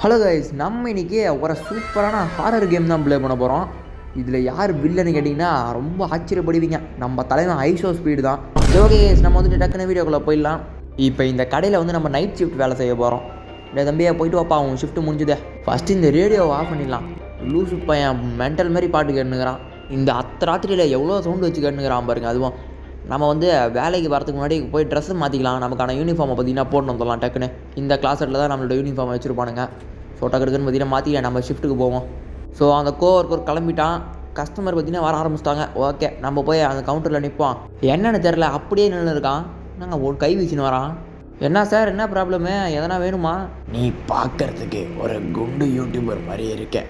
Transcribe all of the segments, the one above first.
Hello guys, நம்ம இன்றைக்கி ஒரு சூப்பரான ஹாரர் கேம் தான் ப்ளே பண்ண போகிறோம். இதில் யார் வில்லன்னு கேட்டிங்கன்னா ரொம்ப ஆச்சரியப்படுவீங்க. நம்ம தலைவன் ஐஷோ ஸ்பீடு தான். ஓகே கைஸ், நம்ம வந்துட்டு டக்குன்னு வீடியோக்குள்ளே போயிடலாம். இப்போ இந்த கடையில் வந்து நம்ம நைட் ஷிஃப்ட் வேலை செய்ய போகிறோம். இந்த தம்பியை போயிட்டு வாப்பா, அவன் ஷிஃப்ட்டு முடிஞ்சுதே. ஃபஸ்ட்டு இந்த ரேடியோவை ஆஃப் பண்ணிடலாம். லூசு பையன் மென்டல் மாதிரி பாட்டு கேட்டுனுக்கிறான். இந்த ராத்திரியில் எவ்வளோ சவுண்டு வச்சு கேட்டுனுக்கிறான் பாருங்க. அதுவும் நம்ம வந்து வேலைக்கு வரதுக்கு முன்னாடி போய் ட்ரெஸ்ஸு மாற்றிக்கலாம். நமக்கான யூனிஃபார்மை பார்த்திங்கன்னா போட்டு வந்துடலாம் டக்குன்னு. இந்த கிளாஸில் தான் நம்மளோட யூனிஃபார்மை வச்சுருப்பானுங்க. ஸோ டக்குன்னு பார்த்திங்கன்னா மாற்றி நம்ம ஷிஃப்ட்டுக்கு போவோம். ஸோ அந்த கோவர்க்கர் கிளம்பிட்டான். கஸ்டமர் பார்த்திங்கன்னா வர ஆரம்பிச்சிட்டாங்க. ஓகே, நம்ம போய் அந்த கவுண்டரில் நிற்போம். என்னென்னு தெரில, அப்படியே நின்று இருக்கான். நாங்கள் ஒரு கை வீசின்னு வரான். என்ன சார், என்ன ப்ராப்ளமு, எதனா வேணுமா? நீ பார்க்கறதுக்கு ஒரு குண்டு யூடியூபர் மாதிரி இருக்க.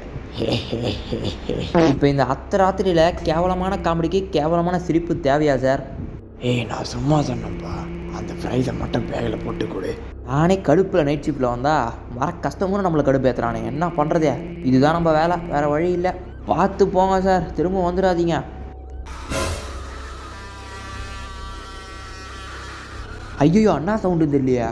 இப்போ இந்த ராத்திரியில் கேவலமான காமெடிக்கு கேவலமான சிரிப்பு தேவையா சார்? நான் சும்மா சொன்னேன்ப்பா, அந்த ஃப்ரைஸை மட்டும் பேக்கில் போட்டு கொடு. நானே கடுப்பில் நைட் ஷிஃப்ட்டில் வந்தால் வர கஸ்டமரும் நம்மளை கடுப்பு ஏற்றுறானே. என்ன பண்ணுறதே, இதுதான் நம்ம வேலை, வேறு வழி இல்லை. பார்த்து போங்க சார், திரும்ப வந்துடாதீங்க. ஐயோ, அண்ணா சவுண்டு தெரியலையா?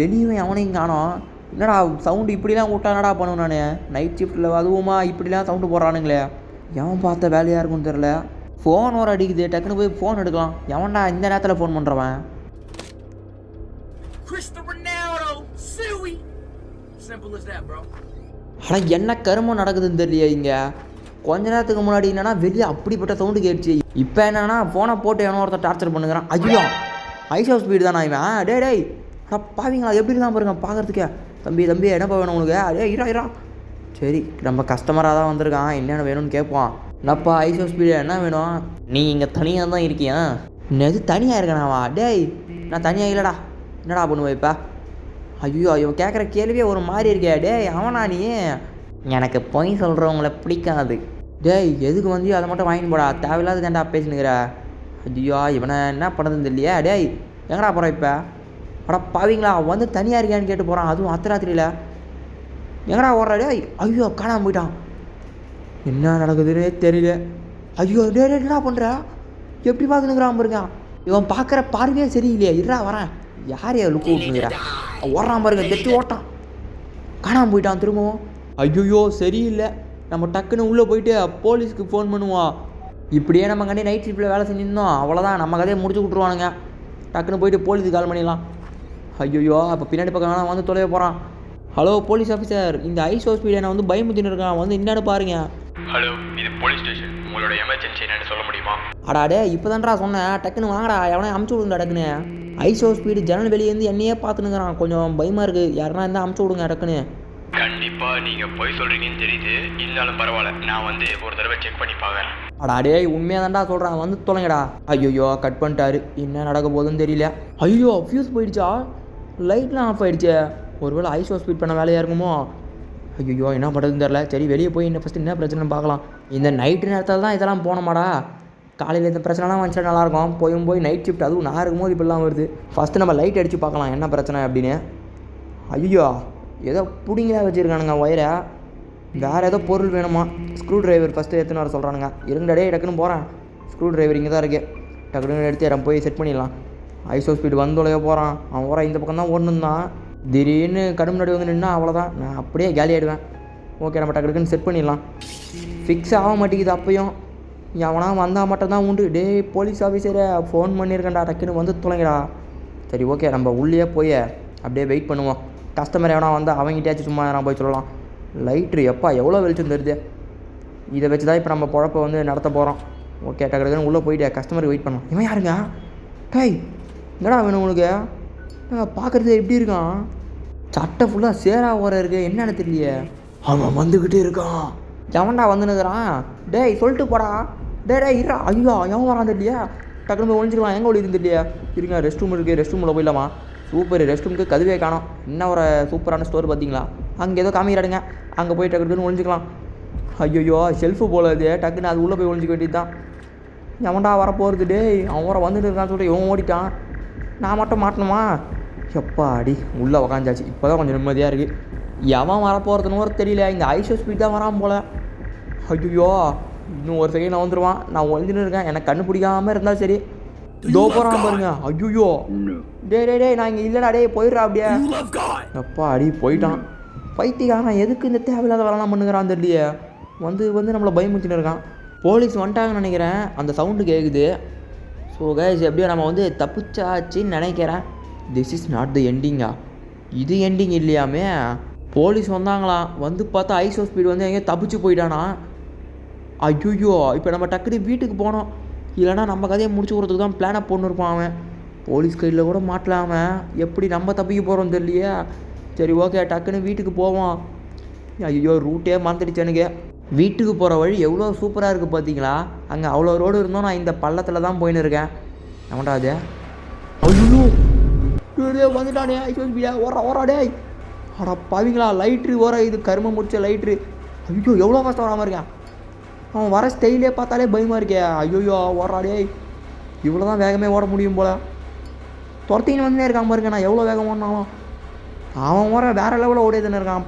வெளியே அவனையும் காணோம். என்னடா சவுண்டு இப்படிலாம் விட்டா என்னடா பண்ணுவேன் நான் நைட் ஷிஃப்ட்டில்? அதுவுமா இப்படிலாம் சவுண்டு போடுறானுங்களே. எவன் பார்த்த வேலையாக இருக்குன்னு தெரில. ஃபோன் வர அடிக்குது, டக்குன்னு போய் ஃபோன் எடுக்கலாம். எவன்டா இந்த நேரத்தில் ஃபோன் பண்ணுறவன்? ஆனால் என்ன கருமம் நடக்குதுன்னு தெரியலையே இங்கே. கொஞ்ச நேரத்துக்கு முன்னாடி என்னன்னா வெளியே அப்படிப்பட்ட சவுண்டு கேட்டுச்சு. இப்போ என்னன்னா ஃபோனை போட்டு எவனோ ஒருத்தர் டார்ச்சர் பண்ணுங்கிறான். ஐயோ, ஐஷோ ஸ்பீடு தானா இவன்? டேய் பாவீங்களா, எப்படி தான் பாருங்க பார்க்குறதுக்கே. தம்பி என்ன வேணும் உனக்கு? இரா சரி, நம்ம கஸ்டமராக தான் வந்திருக்கான், என்னென்ன வேணும்னு கேட்போம். என்னப்பா ஐஷோ ஸ்பீடு, என்ன வேணும்? நீ இங்கே தனியாக தான் இருக்கியா? என்னது தனியாக இருக்கணாவா? டேய், நான் தனியாக இல்லைடா. என்னடா பண்ணுவேன் இப்போ? ஐயோ, இவன் கேட்குற கேள்வியே ஒரு மாதிரி இருக்கே. டேய் அவனா நீ? எனக்கு பொய் சொல்கிறவங்கள பிடிக்காது. டேய், எதுக்கு வந்து அதை மட்டும் வாங்கிட்டு போடா, தேவையில்லாத தாண்டா பேசினுக்கிற. ஐயோ, இவனை என்ன பண்ணுறதுன்னு தெரியலையா? டேய் எங்கடா போகிறான் இப்போ? அடா பாவீங்களா, வந்து தனியாக இருக்கியான்னு கேட்டு போகிறான், அதுவும் அர்த்தராத்திரியில். எங்கடா ஓடுறா? டேய் ஐயோ, காணாமல் போயிட்டான். என்ன நடக்குதுன்னே தெரியல. ஐயோ டே என்னடா பண்ணுற? எப்படி பார்த்துனுக்குறான் பாருங்க. இவன் பார்க்குற பார்வையே சரியில்லையா? இருடா வரேன். யார் லுக்கு விட்டுனுங்கிறா? ஓடுறான் பாருங்க, கெட்டு ஓட்டான். காணாமல் போயிட்டான் திரும்பவும். ஐயோ சரியில்லை. நம்ம டக்குன்னு உள்ளே போயிட்டு போலீஸ்க்கு ஃபோன் பண்ணுவோம். இப்படியே நம்ம கண்டி நைட் ஷிஃப்ட்டில் வேலை செஞ்சுருந்தோம், அவ்வளோதான், நம்ம கதையை முடிச்சு விட்ருவானுங்க. டக்குன்னு போயிட்டு போலீஸுக்கு கால் பண்ணிடலாம். ஐயோ, அப்போ பின்னாடி பக்கம் வேணாம் வந்து தொலைய போகிறான். ஹலோ போலீஸ் ஆஃபீஸர், இந்த ஐஷோ ஸ்பீடை நான் வந்து பயமுத்தின்னு இருக்கான், வந்து என்னன்னு பாருங்க. ஹலோ, இது போலீஸ் ஸ்டேஷன். உங்களோட எமர்ஜென்சி என்னன்னு சொல்ல முடியுமா? அடாடே, இப்போ தான்டா சொன்னேன், டக்குன்னு வாங்கடா, எவனே அமுச்சு விடுங்க டக்குன்னு. ஐஷோ ஸ்பீடு ஜன்னல் வெளியேருந்து என்னையே பார்த்துனுங்கிறான், கொஞ்சம் பயமாக இருக்குது. யாருன்னா இருந்தால் அமுச்சு விடுங்க டக்குன்னு. கண்டிப்பாக நீங்கள் போய் சொல்கிறீங்கன்னு தெரியுது, இருந்தாலும் பரவாயில்ல, நான் வந்து ஒரு தடவை செக் பண்ணி பார்க்குறேன். அடாடே, உண்மையாக தான்டா சொல்கிறான், வந்து தொலைங்கடா. ஐயோ கட் பண்ணிட்டாரு, என்ன நடக்க போகுதுன்னு தெரியல. ஐயோ ஃபியூஸ் போயிடுச்சா? லைட்லாம் ஆஃப் ஆகிடுச்சே. ஒருவேளை ஐஷோ ஸ்பீட் பண்ண வேலையாக இருக்குமோ? ஐயோ, என்ன பண்ணுறதுன்னு தெரில. சரி, வெளியே போய் என்ன ஃபஸ்ட்டு என்ன பிரச்சனைன்னு பார்க்கலாம். இந்த நைட்டு நேரத்தில் தான் இதெல்லாம் போனோமாடா. காலையில் இந்த பிரச்சனைலாம் வந்துச்சா நல்லாயிருக்கும். போய் நைட் ஷிஃப்ட், அதுவும் நான் இருக்கும்போது இப்படிலாம் வருது. ஃபஸ்ட்டு நம்ம லைட் அடித்து பார்க்கலாம் என்ன பிரச்சனை அப்படின்னு. ஐயோ, ஏதோ பிடிங்க வச்சுருக்கானுங்க ஒயரை. வேறு ஏதோ பொருள் வேணுமா? ஸ்க்ரூ ட்ரைவர் ஃபஸ்ட்டு எடுத்துன்னு வர சொல்கிறானுங்க. இருங்கடே, டக்குன்னு போகிறேன். ஸ்க்ரூ ட்ரைவர் இங்கே தான் இருக்குது. டக்குன்னு எடுத்து போய் செட் பண்ணிடலாம். ஐஷோ ஸ்பீடு வந்தோலையோ போகிறான். அவன் வர இந்த பக்கம் தான் ஓடணுந்தான். திடீர்னு கடும் முன்னாடி வந்து நின்னா அவ்வளோதான், நான் அப்படியே காலி ஆகிடுவேன். ஓகே, நம்ம டக்குன்னு செட் பண்ணிடலாம். ஃபிக்ஸ் ஆக மாட்டேங்குது. அப்பையும் எவனா வந்தால் மட்டும்தான் உண்டு. டே போலீஸ் ஆஃபீஸரை ஃபோன் பண்ணியிருக்கேன்டா, டக்குன்னு வந்து தொலைங்கடா. சரி ஓகே, நம்ம உள்ளே போய் அப்படியே வெயிட் பண்ணுவோம். கஸ்டமர் எவனா வந்தால் அவங்ககிட்டயாச்சும் சும்மா நான் போய் சொல்லலாம். லைட்ரு எப்பா எவ்வளோ வெளிச்சம் தருது. இதை வச்சு தான் இப்போ நம்ம பொழப்பை வந்து நடத்த போகிறோம். ஓகே, டக்குன்னு உள்ளே போயிட்டு கஸ்டமருக்கு வெயிட் பண்ணலாம். இவன் யாருங்க? டேய் என்னடா வேணும் உனக்கு? பார்க்குறது எப்படி இருக்கான்? சட்டை ஃபுல்லாக சேராக ஓர இருக்கு, என்னென்னு தெரியலையே. அவன் வந்துக்கிட்டே இருக்கான். எவன்டா வந்துனுக்குறான்? டேய் சொல்லிட்டு போடா. டே இருடா. ஐயோ, எவன் வரான் தெரியலையா? டக்குனு போய் ஒழிஞ்சிக்கலாம். எங்கே ஒழிதுன்னு தெரியலையா? இருங்க, ரெஸ்ட் ரூம் இருக்குது, ரெஸ்ட் ரூமில் போயிடலாமா? சூப்பர், ரெஸ்ட் ரூமுக்கு கதுவே காணோம். என்ன ஒரு சூப்பரான ஸ்டோர் பார்த்தீங்களா? அங்கே ஏதோ காமிக்கிறாடுங்க, அங்கே போய் டக்குன்னு ஒழிஞ்சிக்கலாம். ஐயோ, ஷெல்ஃபு போல இது. டக்குன்னு அது உள்ளே போய் ஒழிஞ்சிக்க வேண்டியது தான். எவன்டா வரப்போகிறது? டேய் அவன் வர வந்துட்டு இருக்கான்னு சொல்லிட்டு இவன் ஓடிட்டான். நான் மட்டும் மாட்டணுமா? எப்பா அடி, உள்ளே உக்காந்தாச்சு. இப்போ தான் கொஞ்சம் நிம்மதியாக இருக்குது. எவன் வரப்போகிறதுன்னு ஒரு தெரியல. இந்த ஐஷோ ஸ்பீட் தான் வரான் போல். ஐயோ, இன்னும் ஒரு செகண்ட் வந்துடுவான். நான் ஒழிஞ்சுன்னு இருக்கேன், எனக்கு கண்ணு பிடிக்காமல் இருந்தால் சரி. தோ போகிறான் பாருங்க. ஐயோ டே நான் இங்கே இல்லைடா. டே போயிடுறா அப்படியே. எப்பா அடி போயிட்டான். பைத்தியக்காரன் எதுக்கு இந்த தேவையில்லாத வேலைலாம் பண்ணுங்கிறான் தெரியலையே. வந்து நம்மளை பயமுறுத்தின்னு இருக்கான். போலீஸ் வந்துட்டாங்கன்னு நினைக்கிறேன், அந்த சவுண்டு கேட்குது. ஸோ கைஸ் எப்படியோ நம்ம வந்து தப்பிச்சாச்சின்னு நினைக்கிறேன். திஸ் இஸ் நாட் த எண்டிங்கா, இது எண்டிங் இல்லையாமே. போலீஸ் வந்தாங்களாம், வந்து பார்த்தா ஐஸ் ஹவுஸ் ஸ்பீடு வந்து எங்கேயோ தப்பிச்சு போயிட்டானா. ஐயோ இப்போ நம்ம டக்குனு வீட்டுக்கு போனோம், இல்லைனா நம்ம கதையை முடிச்சு கொடுறதுக்கு தான் பிளானை போட்டு இருப்பான் அவன். போலீஸ் கையில் கூட மாட்டலாமல் எப்படி நம்ம தப்பிக்க போகிறோம் தெரியலையே. சரி ஓகே டக்குன்னு வீட்டுக்கு போவோம். ஐயோ ரூட்டே மறந்துடுச்சு எனக்கு. வீட்டுக்கு போகிற வழி எவ்வளோ சூப்பராக இருக்குது பார்த்தீங்களா. அங்கே அவ்வளோ ரோடு இருந்தோம், நான் இந்த பள்ளத்தில் தான் போயின்னு இருக்கேன். நம்மடா அது ஐயோ வந்துட்டானே ஐஸ்வர்யா ஓரா டே. அடா பாவீங்களா, லைட்ரு ஓர இது கருமை முடிச்ச லைட்ரு. ஐயோ எவ்வளோ கஷ்டம் வராமல் இருக்கேன். அவன் வர ஸ்டைலே பார்த்தாலே பயமாக இருக்கே. ஐயோ ஓடுறா டே, இவ்வளோ தான் வேகமே ஓட முடியும் போல். துரத்தின்னு வந்துனே இருக்கான் பாருங்க, நான் எவ்வளோ வேகம் ஓடினாலும் அவன் ஓர வேறு லெவலில் ஓடியதுன்னு இருக்கான்.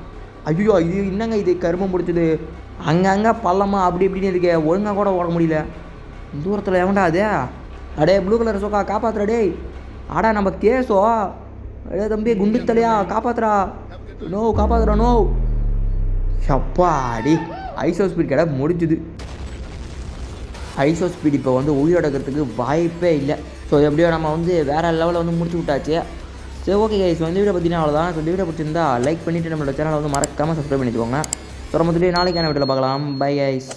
ஐயோ இது என்னங்க இது கருமை முடிச்சது, அங்கங்கே பள்ளமா அப்படி இப்படின்னு இருக்கே, ஒழுங்காக கூட ஓட முடியல. தூரத்தில் எவன்டா அது? அடே ப்ளூ கலர் சோக்கா காப்பாற்றுறா டேய். ஆடா நம்ம கேஸோ, அடே தம்பி குண்டு தலையா காப்பாற்றுறா. நோ காப்பாற்றுறா நோ. சப்பாடி ஐஸ் ஹவுஸ் ஸ்பீட் கடை முடிஞ்சுது. ஐஸ் ஹவுஸ் ஸ்பீட் இப்போ வந்து உயிரோடக்கிறதுக்கு வாய்ப்பே இல்லை. ஸோ எப்படியோ நம்ம வந்து வேறு லெவலில் வந்து முடிச்சு விட்டாச்சு. சரி ஓகே கைஸ், இந்த வீடியோ பார்த்தீங்கன்னா அவ்வளோதான். இந்த வீடியோ பிடிச்சிருந்தா லைக் பண்ணிவிட்டு நம்மளோட சேனலை வந்து மறக்காமல் சப்ஸ்கிரைப் பண்ணிக்கோங்க. ஸோ நம்ம நாளைக்கான வீடியோவில் பார்க்கலாம். Bye guys.